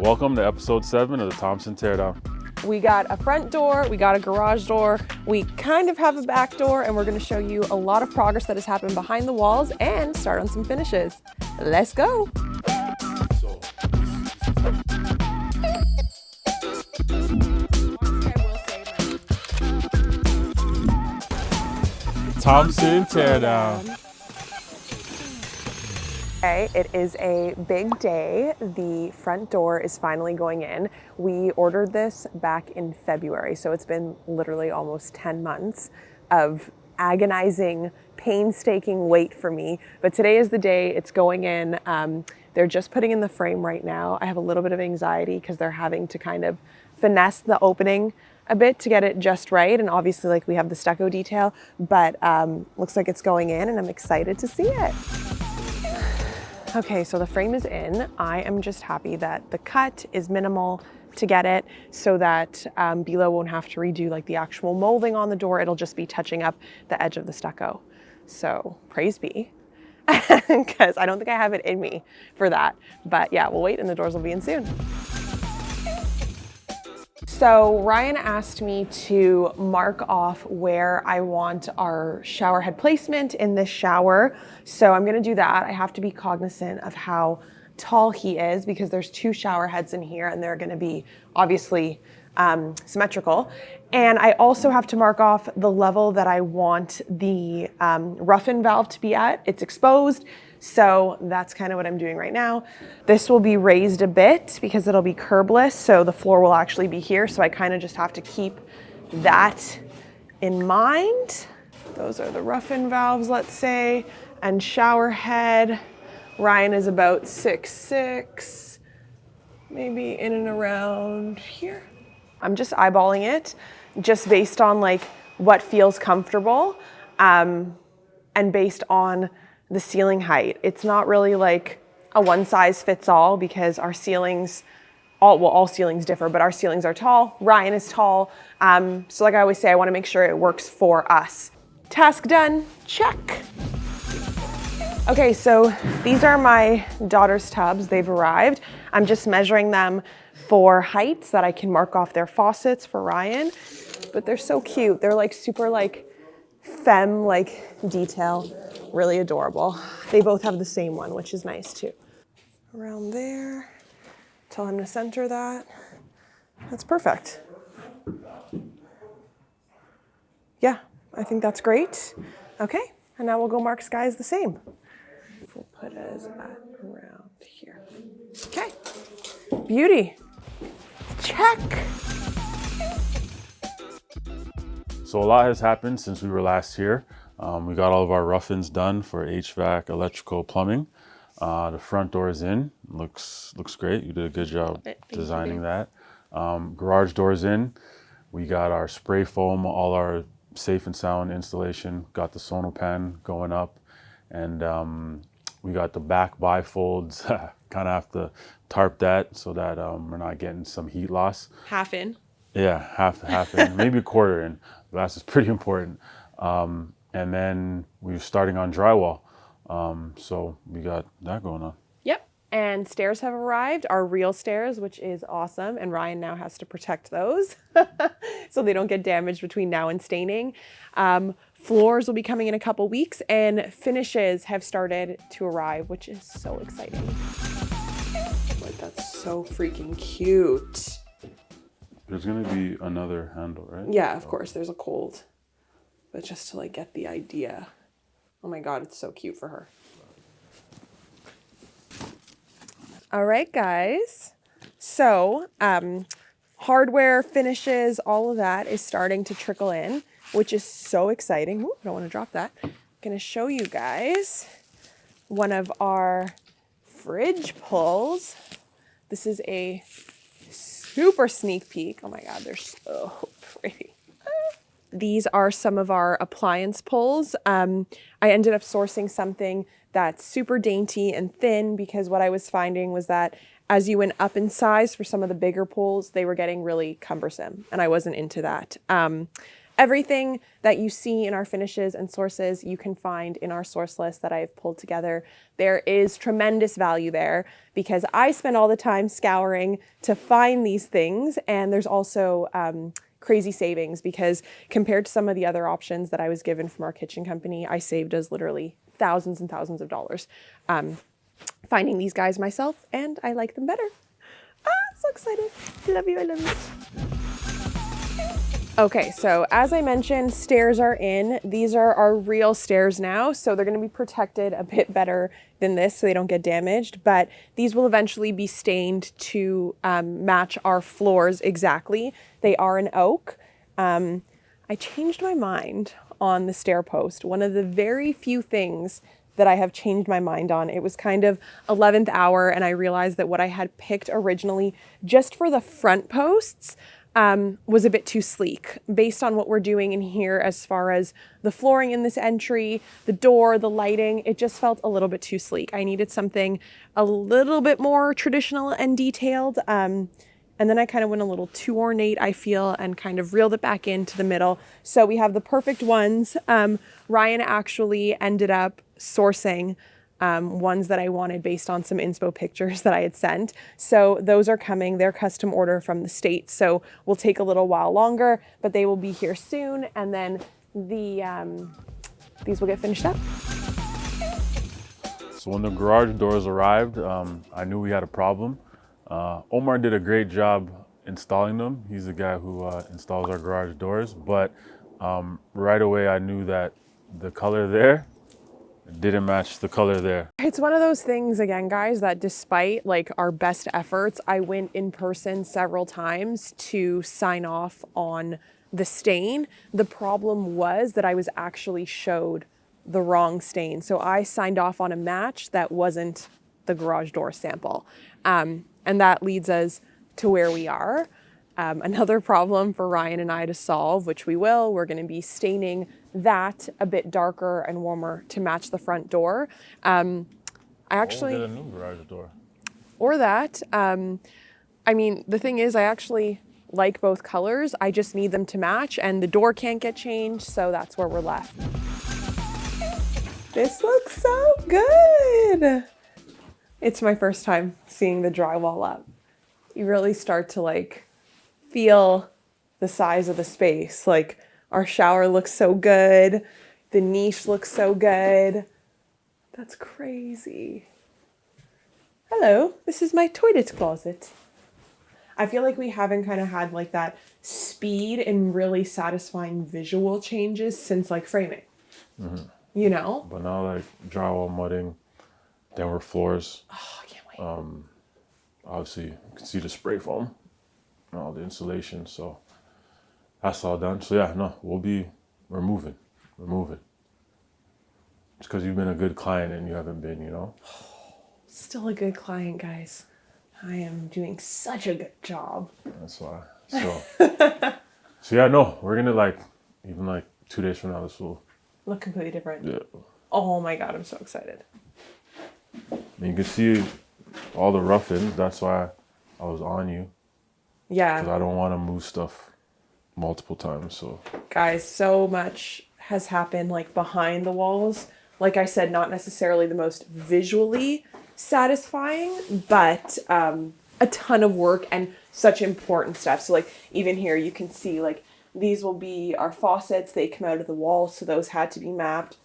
Welcome to episode 7 of the Thompson Teardown. We got a front door, we got a garage door, we kind of have a back door, and we're gonna show you a lot of progress that has happened behind the walls and start on some finishes. Let's go. Thompson Teardown. Okay, it is a big day. The front door is finally going in. We ordered this back in February, so it's been literally almost 10 months of agonizing, painstaking wait for me. But today is the day it's going in. They're just putting in the frame right now. I have a little bit of anxiety because they're having to kind of finesse the opening a bit to get it just right. And obviously, like, we have the stucco detail, but looks like it's going in and I'm excited to see it. Okay, so the frame is in. I am just happy that the cut is minimal to get it so that Bila won't have to redo like the actual molding on the door. It'll just be touching up the edge of the stucco. So praise be, because I don't think I have it in me for that. But yeah, we'll wait and the doors will be in soon. So Ryan asked me to mark off where I want our shower head placement in this shower. So I'm gonna do that. I have to be cognizant of how tall he is because there's 2 shower heads in here and they're gonna be obviously symmetrical. And I also have to mark off the level that I want the rough-in valve to be at. It's exposed. So that's kind of what I'm doing right now. This will be raised a bit because it'll be curbless, so the floor will actually be here. So I kind of just have to keep that in mind. Those are the rough-in valves, let's say, and shower head. Ryan is about 6'6", maybe in and around here. I'm just eyeballing it just based on like what feels comfortable and based on the ceiling height. It's not really like a one size fits all because our ceilings, all ceilings differ, but our ceilings are tall. Ryan is tall. So like I always say, I wanna make sure it works for us. Task done, check. Okay, so these are my daughter's tubs. They've arrived. I'm just measuring them for height so that I can mark off their faucets for Ryan, but they're so cute. They're like super like femme like detail. Really adorable. They both have the same one, which is nice too. Around there, tell him to center that. That's perfect. Yeah, I think that's great. Okay, and now we'll go mark skies the same. We'll put us at around here. Okay, beauty. Check. So a lot has happened since we were last here. We got all of our rough-ins done for HVAC, electrical, plumbing. The front door is in. Looks great. You did a good job designing that. Garage door's in. We got our spray foam, all our safe and sound installation. Got the sonopan going up, and we got the back bifolds. Kind of have to tarp that so that we're not getting some heat loss. Half in. Yeah, half in, maybe a quarter in. Glass is pretty important. And then we're starting on drywall. So we got that going on. Yep. And stairs have arrived, our real stairs, which is awesome. And Ryan now has to protect those so they don't get damaged between now and staining. Floors will be coming in a couple weeks and finishes have started to arrive, which is so exciting. Like, that's so freaking cute. There's gonna be another handle, right? Yeah, of course, there's a cold. But just to like get the idea. Oh my God, it's so cute for her. All right, guys. So hardware, finishes, all of that is starting to trickle in, which is so exciting. Ooh, I don't want to drop that. I'm gonna show you guys one of our fridge pulls. This is a super sneak peek. Oh my God, they're so pretty. These are some of our appliance pulls. I ended up sourcing something that's super dainty and thin because what I was finding was that as you went up in size for some of the bigger pulls, they were getting really cumbersome and I wasn't into that. Everything that you see in our finishes and sources, you can find in our source list that I've pulled together. There is tremendous value there because I spend all the time scouring to find these things. And there's also crazy savings because compared to some of the other options that I was given from our kitchen company, I saved us literally thousands and thousands of dollars finding these guys myself, and I like them better. I'm so excited. I love you. I love you. Okay, so as I mentioned, stairs are in. These are our real stairs now, so they're going to be protected a bit better than this so they don't get damaged, but these will eventually be stained to match our floors exactly. They are in oak. I changed my mind on the stair post. One of the very few things that I have changed my mind on. It was kind of 11th hour, and I realized that what I had picked originally just for the front posts was a bit too sleek based on what we're doing in here as far as the flooring in this entry, the door, the lighting. It just felt a little bit too sleek. I needed something a little bit more traditional and detailed. And then I kind of went a little too ornate, I feel, and kind of reeled it back into the middle. So we have the perfect ones. Ryan actually ended up sourcing ones that I wanted based on some inspo pictures that I had sent. So those are coming. They're custom order from the States. So will take a little while longer, but they will be here soon. And then these will get finished up. So when the garage doors arrived, I knew we had a problem. Omar did a great job installing them. He's the guy who installs our garage doors, but right away I knew that the color there didn't match the color there. It's one of those things, again, guys, that despite like our best efforts, I went in person several times to sign off on the stain. The problem was that I was actually showed the wrong stain. So I signed off on a match that wasn't the garage door sample. And that leads us to where we are. Another problem for Ryan and I to solve, which we will, we're gonna be staining that a bit darker and warmer to match the front door. I actually- We'll get a new garage door. Or that. I mean, the thing is, I actually like both colors. I just need them to match and the door can't get changed, so that's where we're left. This looks so good. It's my first time seeing the drywall up. You really start to like feel the size of the space. Like our shower looks so good. The niche looks so good. That's crazy. Hello, this is my toilet closet. I feel like we haven't kind of had like that speed and really satisfying visual changes since like framing, you know? But now like drywall mudding, Denver floors. Oh, I can't wait. Obviously you can see the spray foam and all the insulation, so that's all done. So yeah, no, we're moving. It's because you've been a good client and you haven't been, you know? Still a good client, guys. I am doing such a good job. That's why. So, so yeah, no, we're gonna like, even like 2 days from now, this will Look completely different. Yeah. Oh my God, I'm so excited. And you can see all the rough-ins. That's why I was on you. Yeah. Because I don't want to move stuff multiple times. So Guys, so much has happened like behind the walls. Like I said, not necessarily the most visually satisfying, but a ton of work and such important stuff. So like even here you can see like these will be our faucets. They come out of the wall, so those had to be mapped.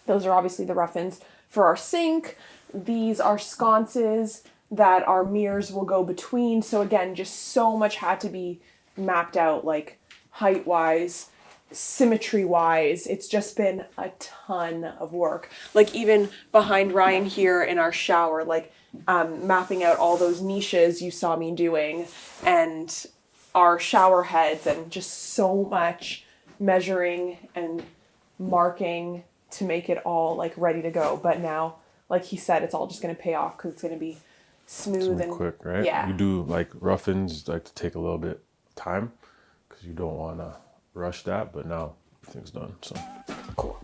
Those are obviously the rough-ins for our sink. These are sconces that our mirrors will go between. So again, just so much had to be mapped out, like height-wise, symmetry-wise. It's just been a ton of work. Like even behind Ryan here in our shower, like mapping out all those niches you saw me doing and our shower heads, and just so much measuring and marking to make it all like ready to go. But now, like he said, it's all just going to pay off because it's going to be smooth and quick, right? Yeah. You do like rough-ins like to take a little bit of time because you don't want to rush that. But now everything's done. So cool.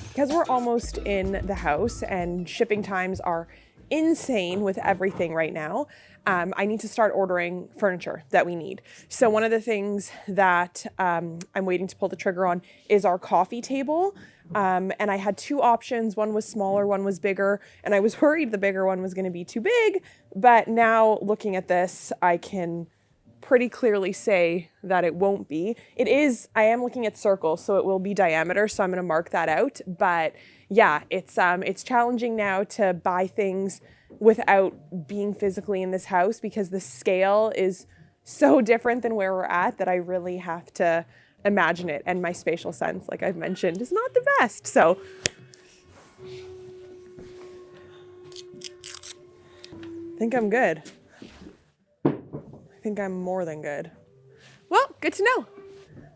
Because we're almost in the house and shipping times are insane with everything right now. I need to start ordering furniture that we need. So one of the things that I'm waiting to pull the trigger on is our coffee table. And I had two options. One was smaller, one was bigger. And I was worried the bigger one was going to be too big. But now looking at this, I can pretty clearly say that it won't be. It is, I am looking at circles, so it will be diameter. So I'm going to mark that out. But yeah, it's challenging now to buy things without being physically in this house because the scale is so different than where we're at that I really have to imagine it. And my spatial sense, like I've mentioned, is not the best. So I think I'm good. I think I'm more than good. Well, good to know.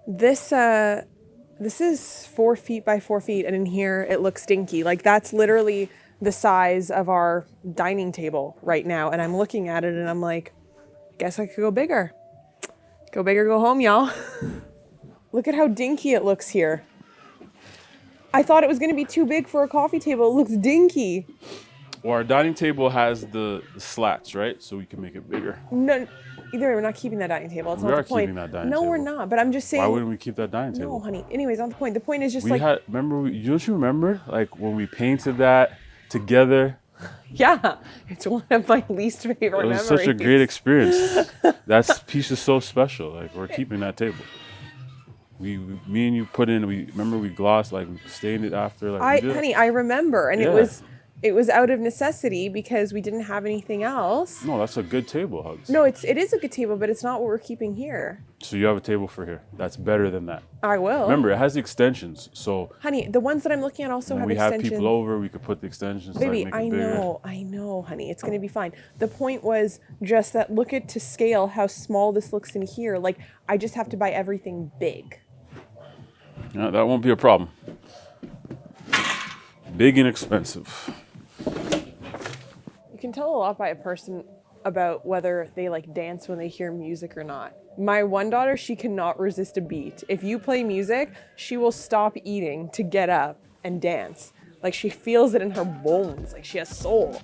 This is 4 feet by 4 feet, and in here it looks dinky. Like that's literally the size of our dining table right now. And I'm looking at it and I'm like, I guess I could go bigger. Go big or go home, y'all. Look at how dinky it looks here. I thought it was gonna be too big for a coffee table. It looks dinky. Well, our dining table has the slats, right? So we can make it bigger. No, either way, we're not keeping that dining table. It's not the point. We are keeping that dining table. No, we're not. But I'm just saying. Why wouldn't we keep that dining table? No, honey. Anyways, not the point. The point is just don't you remember like when we painted that together? Yeah, it's one of my least favorite memories. It was such a great experience. That piece is so special. Like we're keeping that table. Me and you put in. Remember we glossed, like we stained it after. Like honey, I remember, and it was out of necessity because we didn't have anything else. No, that's a good table, Hugs. No, it is a good table, but it's not what we're keeping here. So you have a table for here. That's better than that. I will. Remember, it has the extensions. So honey, the ones that I'm looking at also have extensions. When we have people over, we could put the extensions. Baby, like, make it bigger. I know, honey. It's gonna be fine. The point was just that look at to scale how small this looks in here. Like I just have to buy everything big. Yeah, that won't be a problem. Big and expensive. You can tell a lot by a person about whether they like dance when they hear music or not. My one daughter, she cannot resist a beat. If you play music, she will stop eating to get up and dance. Like she feels it in her bones, like she has soul.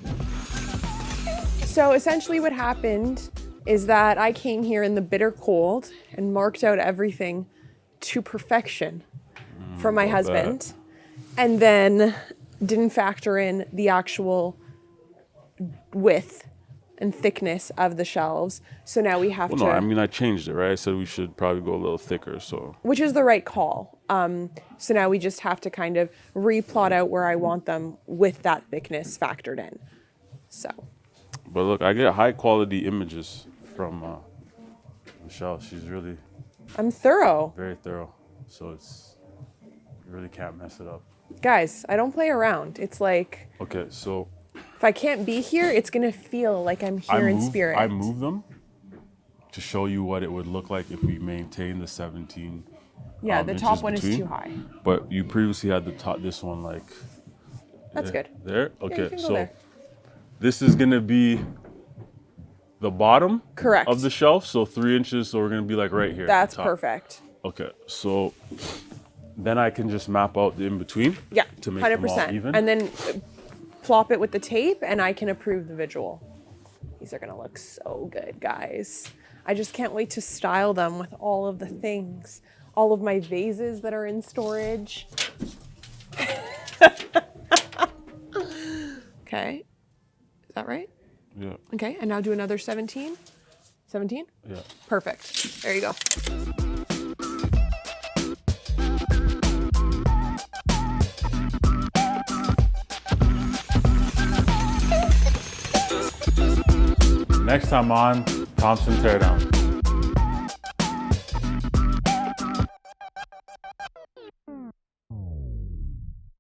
So essentially what happened is that I came here in the bitter cold and marked out everything to perfection for my husband. And then didn't factor in the actual width and thickness of the shelves. So now we have to... No, I mean, I changed it, right? I said we should probably go a little thicker, so... Which is the right call. So now we just have to kind of replot out where I want them with that thickness factored in. So... But look, I get high quality images from Michelle. She's really... I'm thorough. Very thorough. So you really can't mess it up. Guys, I don't play around. It's like... Okay, so... If I can't be here, it's going to feel like I'm here in spirit. I moved them to show you what it would look like if we maintain the 17 Yeah, the top one between. is too high. But you previously had the top, this one like... That's good. There? Yeah, Okay, so this is going to be the bottom Correct. Of the shelf. So 3 inches, so we're going to be like right here. That's perfect. Okay, so then I can just map out the in-between. Yeah, to make 100%. them all even. And then plop it with the tape and I can approve the visual. These are gonna look so good, guys. I just can't wait to style them with all of the things. All of my vases that are in storage. Okay, is that right? Yeah. Okay, and now do another 17? 17? Yeah. Perfect, there you go. Next time on Thompson Teardown.